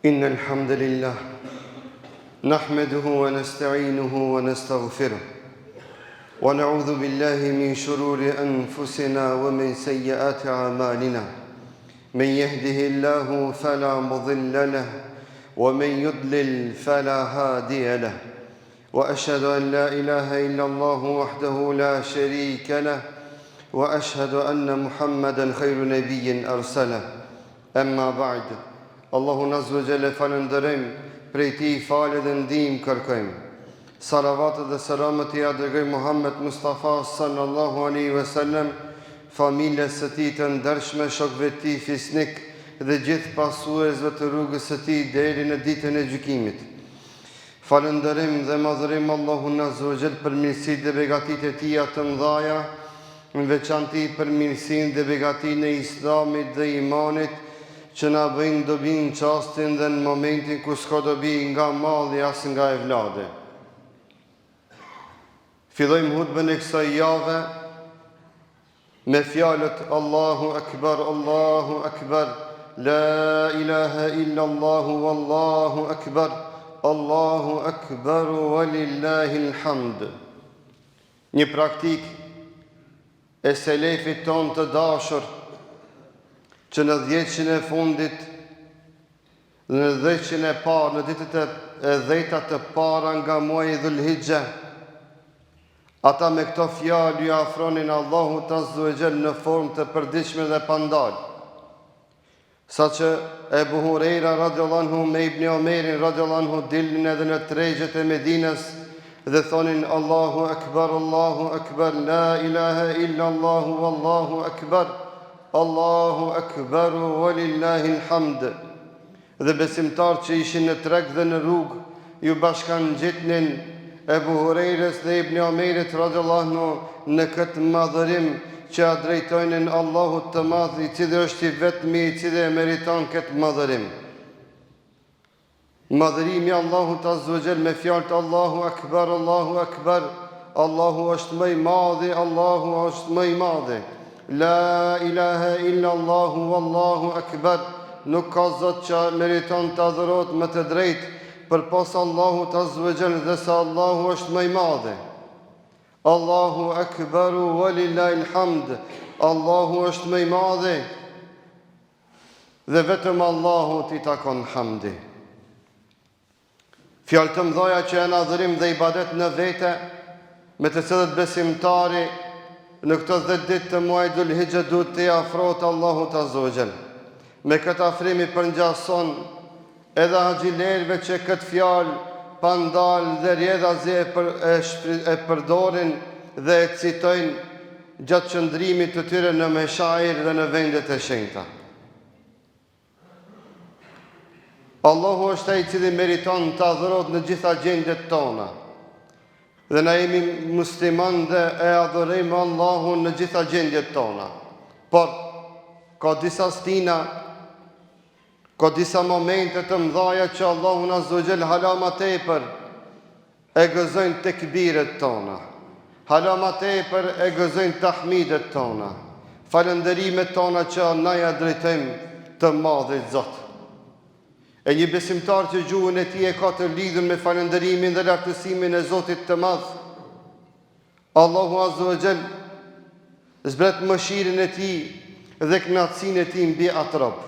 إن الحمد لله نحمده ونستعينه ونستغفره ونعوذ بالله من شرور أنفسنا ومن سيئات أعمالنا من يهده الله فلا مضل له ومن يضلل فلا هادي له وأشهد أن لا إله إلا الله وحده لا شريك له وأشهد أن محمدا خير نبي أرسله أما بعد Allahun azza wa jalla falënderojmë, prej tij falë dhe ndihmë kërkojmë. Salavat dhe selamet i dërgoj Muhammed Mustafa sallallahu alaihi wasallam, familjes së tij të ndershme, shokëve të tij fisnik dhe gjithë pasuesve të rrugës së tij deri në ditën e gjykimit. Falënderojmë dhe madhërim Allahun azza wa jalla për mirësitë dhe begatitë e tij të mëdha, në veçantë për mirësinë dhe begatinë e Islamit dhe imanit, që na bëjnë dobi në çastin dhe në momentin ku s'ka dobi nga malli as nga evlade. Fillojmë hutbën e kësaj jave me fjalët Allahu Akbar, la ilaha illa Allahu, wallahu akbar, Allahu akbar, walillahil hamd. Një praktik e selefit ton të dashur, që në 10 e fundit, në 10 e parë, në ditët e 10 të para nga muaji Dhul-Hijja, ata me këto fjalë ju afronin Allahut azza wa jall në formë të përditshme dhe pandal. Saqë Ebu Hurajra radhiyallahu anhu me Ibn Omerin radhiyallahu anhu dilnin edhe në tregjet e Medinës dhe thonin Allahu Akbar, la ilaha illa Allahu, wallahu akbar, Allahu akbar, walillahil hamd. Dhe besimtarë që ishin në treg dhe në rrugë, ju bashkan gjitnin Ebu Hurajrës dhe Ibn Omerit radhiyallahu anhu në këtë madhërim që a drejtojnë Allahut të madh, i cili është i vetmi, i cili e meriton këtë madhërim. Madhërimi Allahut azza wa jall me fjalët Allahu akbar, Allahu është më i madhi, Allahu është më i madhi. La ilaha illa Allahu, wallahu akbar. Nuk ka zot që meriton të adhurohet më të drejtë përpos Allahut azza wa jall, dhe sa Allahu është më i madhi. Allahu akbar, walillahil hamd. Allahu është më i madhi dhe vetëm Allahut i takon hamdi. Fjalë të mëdha që janë adhurim dhe ibadet në vete, me të cilët besimtari në këto 10 ditë të muajit Dhul-Hijja duhet të afrohet Allahut azza wa jall. Me këtë afrim i përngjason edhe haxhilerëve që këtë fjalë pandal dhe rjedhazi e përdorin dhe e citojnë gjatë qëndrimit të tyre në meshair dhe në vendet e shenjta. Allahu është ai i cili meriton të adhurohet në gjitha gjendjet tona. Dhe na jemi musliman dhe e adhurojmë Allahun në gjitha gjendjet tona. Por ka disa stina, ka disa momente të mëdha që Allahun azza wa jall hala më tepër e gëzojnë tekbiret tona. Hala më tepër e gëzojnë tahmidet tona. Falënderimet tona që na ja drejtojmë të madhit Zot. E një besimtar që gjuhën e tij e ka të lidhur me falënderimin dhe lartësimin e Zotit të Madh, Allahu azza wa jall zbret mëshirën e tij dhe kënaqësinë e tij mbi atë rob.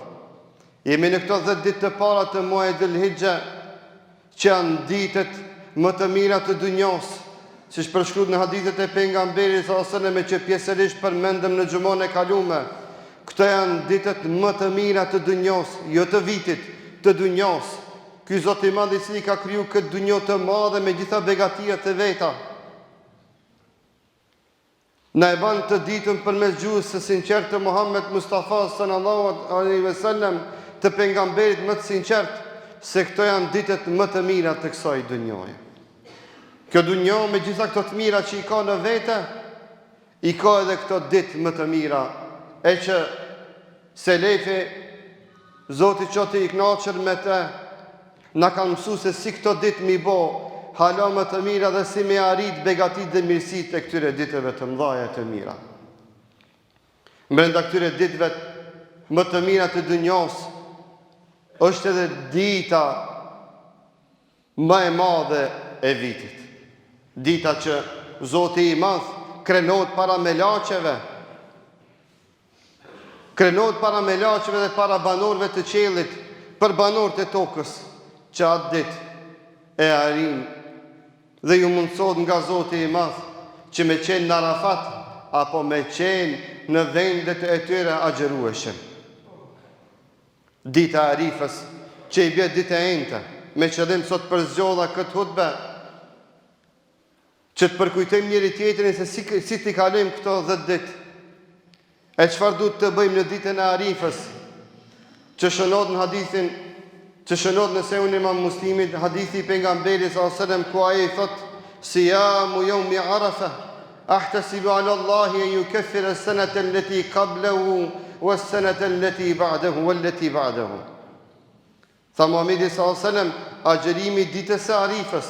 Jemi në këto 10 ditë të para të muajit Dhul-Hijja, që janë ditët më të mira të dunjos, siç përshkruhet në hadithet e pejgamberit sallallahu alajhi wasallam, që pjesërisht përmendëm në xhumon e kaluar. Këto janë ditët më të mira të dunjos, jo të vitit, të dunjos. Ky Zot i Madh i cili ka kriju këtë dunjë të madhe me gjitha begatijat e veta, na e ban të ditën përmes gjuhës së sinqertë të Muhammed Mustafa sallallahu alaihi wasallam, të pejgamberit më të sinqert, se këto janë ditët më të mira të kësaj dunjoje. Kjo dunjë me gjitha këto të mira që i ka në vete, i ka edhe këto ditë më të mira, e që selefi, Zoti qoftë i kënaqur me të, na kanë mësuar se si këto ditë mi bo hala më të mira dhe si me arrit begatit dhe mirësit e këtyre ditëve të mëdha të mira. Brenda këtyre ditëve më të mira të dunjos, është edhe dita më e madhe e vitit. Dita që Zoti i Madh krenohet para melaqeve, krenohet para melaqeve dhe para banorëve të qiellit, për banorët e tokës, që atë ditë e arrin dhe ju mundësot nga Zoti i Madh që me qenë në Arafat apo me qenë në vendet e tyre agjërueshëm. Dita e Arifës, që i bie ditë e enjte, me qëllim sot përzgjodha këtë hutbe, që të përkujtojmë njëri tjetrin se si t'i kalojmë këto 10 ditë. E çfarë duhet të bëjmë në ditën e Arifës, që shënohet në hadithin, që shënohet në Sahihun e Imam Muslimit, hadithi i pejgamberit sallallahu alajhi wasallam, ku ai thotë: "Siyamu yawmi Arafa, ahtasibu ala Allahi an yukaffira as-sanata allati qablahu was-sanata allati ba'dahu wallati ba'dahu." Tha Muhamedi sallallahu alajhi wasallam, agjërimi ditës së Arifës,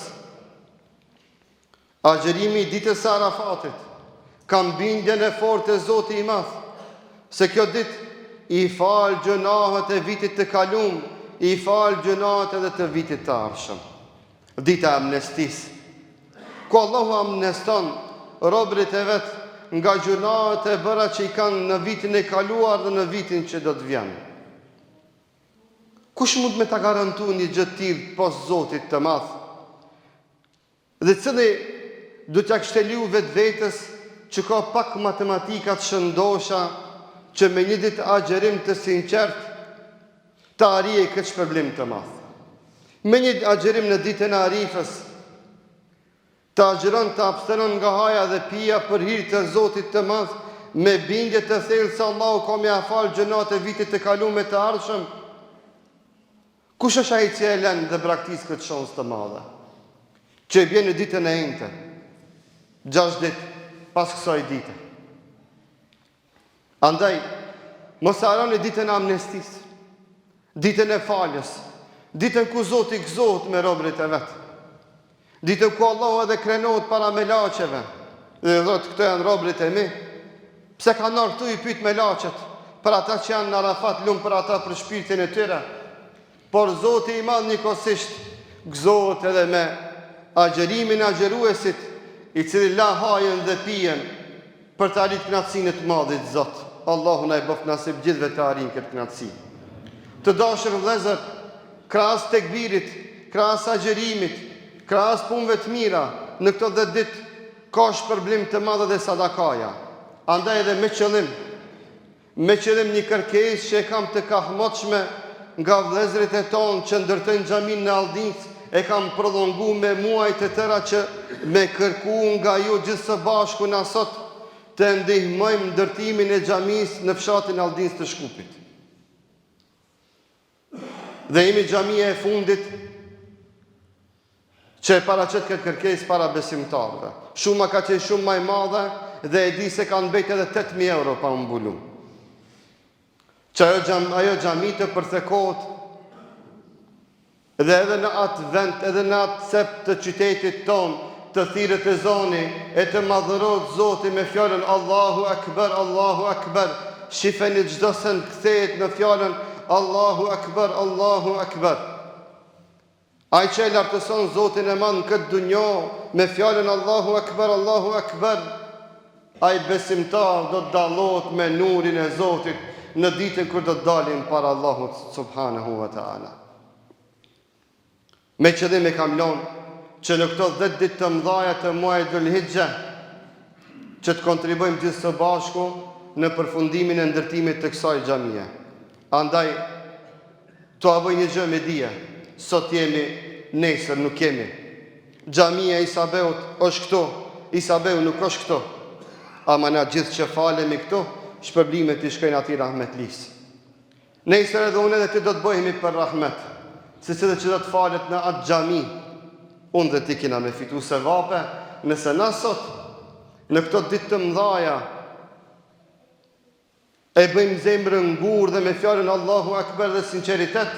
agjërimi ditës së Arafatit, kam bindjen e fortë e Zotit i Madh, se kjo ditë i fal gjunahet e vitit të kaluar, i fal gjunahet edhe të vitit të ardhshëm. Dita e amnestisë, ku Allahu amneston robërit e vet nga gjunahet e bëra që i kanë në vitin e kaluar dhe në vitin që do të vjen. Kush mund me ta garantuar një gjë të tillë pas Zotit të Madh? Dhe cili do t'ja kishte liu vetvetes që ka pak matematika të shëndosha që me një ditë agjerim të sinqert të arrijë këtë shpërblim të madh. Me një agjerim në ditën e Arifës të agjeron të abstenon nga haja dhe pija për hir të Zotit të Madh, me bindje të thellë se Allahu ka më afal gjunat e vitit të kaluar me të ardhshëm. Kush është ai që e lën dhe braktis këtë shans të madhe, që i bjen në ditën e enjte, 6 ditë pas kësaj dite? Andaj, mos harroni ditën e amnestisë, ditën e faljes, ditën ku Zoti gëzohet me robërit e vet, ditën ku Allahu edhe krenohet para melaqeve dhe thotë: këto janë robërit e mi. Pse kanë ardhur këtu, i pyet melaqet, për ata që janë në Arafat, lum për ata për shpirtin e tyre. Por Zoti i Madh njëkohësisht gëzohet edhe me agjerimin e agjëruesit, i cili la hajën dhe pijen për të arritur kënaqësinë e të Madhit Zot. Allahu na i bëft nasib gjithëve të arrijmë këtë kënaqësi. Të dashur vëllezër, krahas tekbirit, krahas agjerimit, krahas punëve të mira, në këto 10 ditë ka shpërblim të madh dhe sadakaja. Andaj edhe me qëllim një kërkesë që e kam të kahmoqme nga vëllezërit e tonë që ndërtojnë xhamin në Aldincë, e kam prolonguar me muaj të tëra që me kërku nga ju gjithë së bashku na sot të ndihmojmë ndërtimin e xhamisë në fshatin Aldincë të Shkupit. Dhe jemi xhamia e fundit që e paraqet këtë kërkesë para besimtarëve. Shuma ka qenë shumë më e madhe dhe e di se kanë mbet edhe 8.000 euro pa mbuluar. Që ajo xhami të përthekohet dhe edhe në atë vend, edhe në atë cep të qytetit ton, të thirrët e zoni, e të madhërohet Zoti me fjalën Allahu Akbar, Allahu Akbar. Shifeni çdo se kthehet në fjalën Allahu Akbar, Allahu Akbar. Ai që e lartëson Zotin e Madh në këtë dunjë me fjalën Allahu Akbar, Allahu Akbar, ai besimtar do të dallohet me nurin e Zotit në ditën kur do të dalin para Allahut subhanahu wa taala. Me qëllim e kam lënë që në këto 10 ditë të mëdha të muajit Dhul-Hijja që të kontribojmë gjithë së bashku në përfundimin e ndërtimit të kësaj xhamie. Andaj to avoj një gjë me dije, sot jemi, nesër nuk jemi. Xhamia e Isabeut është këtu, Isabeu nuk është këtu. Ama na gjithë që falemi këtu, shpërblimet i shkojnë atij rahmetlis. Nesër edhe unë edhe ti do të bëhemi për rahmet, se që do të falet në atë xhami. Unë dhe ti kina me fitu se vape, nëse na sot, në këto ditë të mëdhaja, e bëjmë zemrën ngurë dhe me fjalën Allahu Akbar dhe sinqeritet,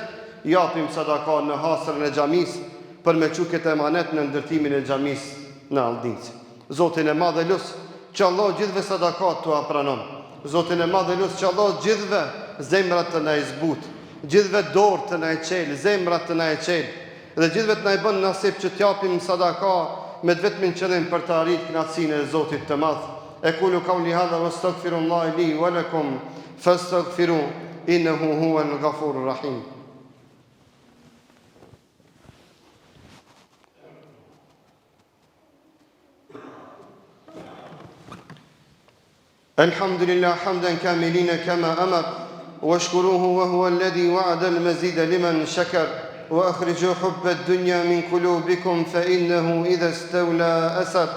japim sadaka në hasrën e xhamis për me çu këtë emanet në ndërtimin e xhamis në Aldincë. Zotin e Madh e lut që Allah gjithve sadakat tua pranon. Zotin e Madh e lut që Allah gjithve zemrat të na i zbut. gjithve dorë të na e qelë, zemrat të na e qelë, dhe gjithve të na i bën nasip që t'japim sadaka me vetmin qëllim për të arritur kënaqësinë e Zotit të Madh. Aqulu qawli hadha wastaghfirullaha li wa lakum fastaghfiru innahu huwal ghafurur rahim. الحمد لله حمدا كاملين كما أمر واشكروه وهو الذي وعد المزيد لمن شكر وأخرجوا حب الدنيا من قلوبكم فإنه إذا استولى أسر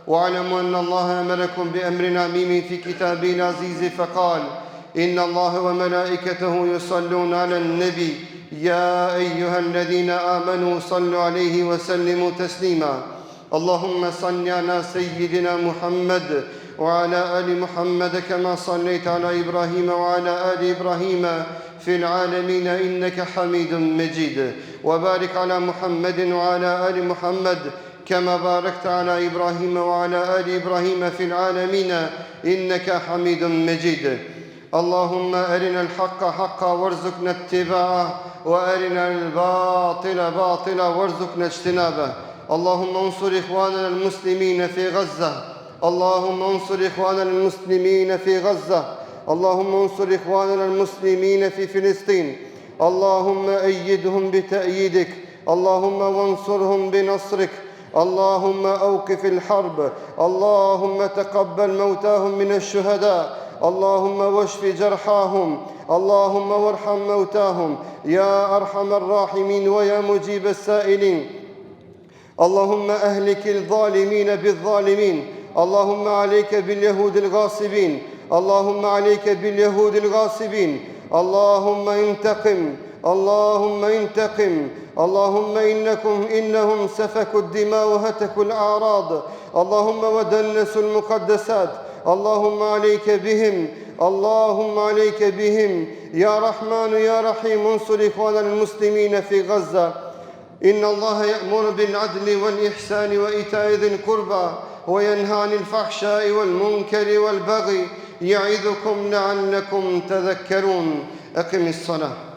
واعلموا أن الله أمركم بأمر عميم في كتابه العزيز فقال إن الله وملائكته يصلون على النبي يا أيها الذين آمنوا صلوا عليه وسلموا تسليما اللهم صل على سيدنا محمد وعلى آل محمد كما صليت على إبراهيم وعلى آل إبراهيم في العالمين إنك حميد مجيد وبارك على محمد وعلى آل محمد كما باركت على إبراهيم وعلى آل إبراهيم في العالمين إنك حميد مجيد اللهم أرنا الحق حقا وارزقنا اتباعه وأرنا الباطل باطلا وارزقنا اجتنابه اللهم انصر إخواننا المسلمين في غزة اللهم انصر إخواننا المسلمين في غزة اللهم انصر إخواننا المسلمين في فلسطين اللهم أيدهم بتأييدك اللهم وانصرهم بنصرك اللهم أوقف الحرب اللهم تقبل موتاهم من الشهداء اللهم واشف جرحاهم اللهم وارحم موتاهم يا أرحم الراحمين ويا مجيب السائلين اللهم أهلك الظالمين بالظالمين اللهم عليك باليهود الغاصبين اللهم عليك باليهود الغاصبين اللهم انتقم اللهم انتقم اللهم إنهم سفكوا الدماء وهتكوا الأعراض اللهم ودنسوا المقدسات اللهم عليك بهم اللهم عليك بهم يا رحمن يا رحيم انصر إخواننا المسلمين في غزة إن الله يأمر بالعدل والإحسان وإيتاء ذي القربى وينهى عن الفحشاء والمنكر والبغي يعظكم لعلكم تذكرون أقم الصلاة